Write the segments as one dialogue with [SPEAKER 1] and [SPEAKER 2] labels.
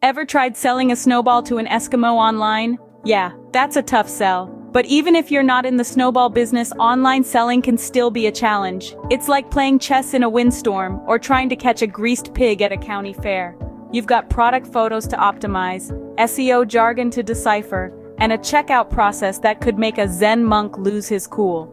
[SPEAKER 1] Ever tried selling a snowball to an Eskimo online? Yeah, that's a tough sell. But even if you're not in the snowball business, online selling can still be a challenge. It's like playing chess in a windstorm or trying to catch a greased pig at a county fair. You've got product photos to optimize, SEO jargon to decipher, and a checkout process that could make a Zen monk lose his cool.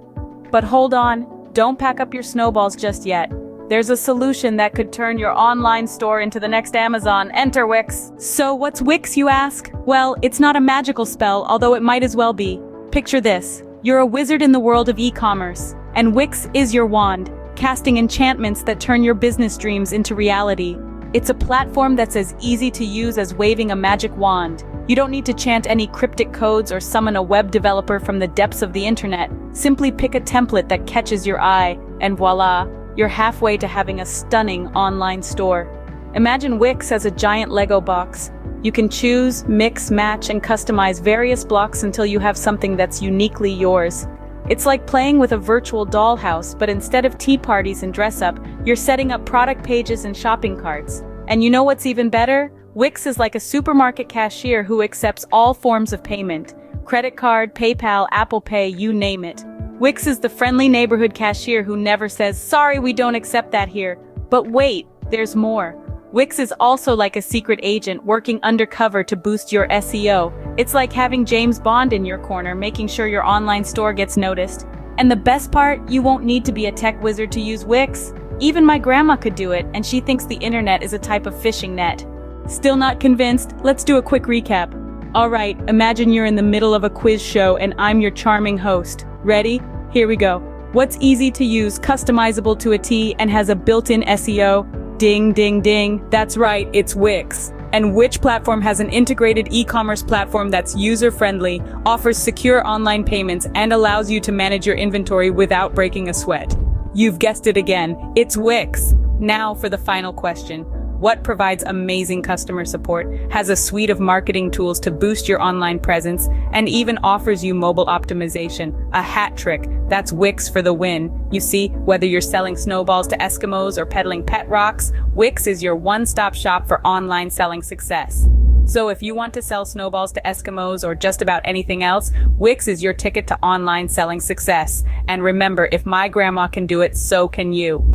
[SPEAKER 1] But hold on, don't pack up your snowballs just yet. There's a solution that could turn your online store into the next Amazon. Enter Wix. So what's Wix, you ask? Well, it's not a magical spell, although it might as well be. Picture this. You're a wizard in the world of e-commerce, and Wix is your wand, casting enchantments that turn your business dreams into reality. It's a platform that's as easy to use as waving a magic wand. You don't need to chant any cryptic codes or summon a web developer from the depths of the internet. Simply pick a template that catches your eye, and voila, you're halfway to having a stunning online store. Imagine Wix as a giant Lego box. You can choose, mix, match, and customize various blocks until you have something that's uniquely yours. It's like playing with a virtual dollhouse, but instead of tea parties and dress-up, you're setting up product pages and shopping carts. And you know what's even better? Wix is like a supermarket cashier who accepts all forms of payment. Credit card, PayPal, Apple Pay, you name it. Wix is the friendly neighborhood cashier who never says, "Sorry, we don't accept that here." But wait, there's more. Wix is also like a secret agent working undercover to boost your SEO. It's like having James Bond in your corner, making sure your online store gets noticed. And the best part, you won't need to be a tech wizard to use Wix. Even my grandma could do it, and she thinks the internet is a type of fishing net. Still not convinced? Let's do a quick recap. Alright, imagine you're in the middle of a quiz show and I'm your charming host. Ready? Here we go. What's easy to use, customizable to a T, and has a built-in SEO? Ding, ding, ding. That's right, it's Wix. And which platform has an integrated e-commerce platform that's user-friendly, offers secure online payments, and allows you to manage your inventory without breaking a sweat? You've guessed it again, it's Wix. Now for the final question. What provides amazing customer support, has a suite of marketing tools to boost your online presence, and even offers you mobile optimization? A hat trick. That's Wix for the win. You see, whether you're selling snowballs to Eskimos or peddling pet rocks, Wix is your one-stop shop for online selling success. So if you want to sell snowballs to Eskimos or just about anything else, Wix is your ticket to online selling success. And remember, if my grandma can do it, so can you.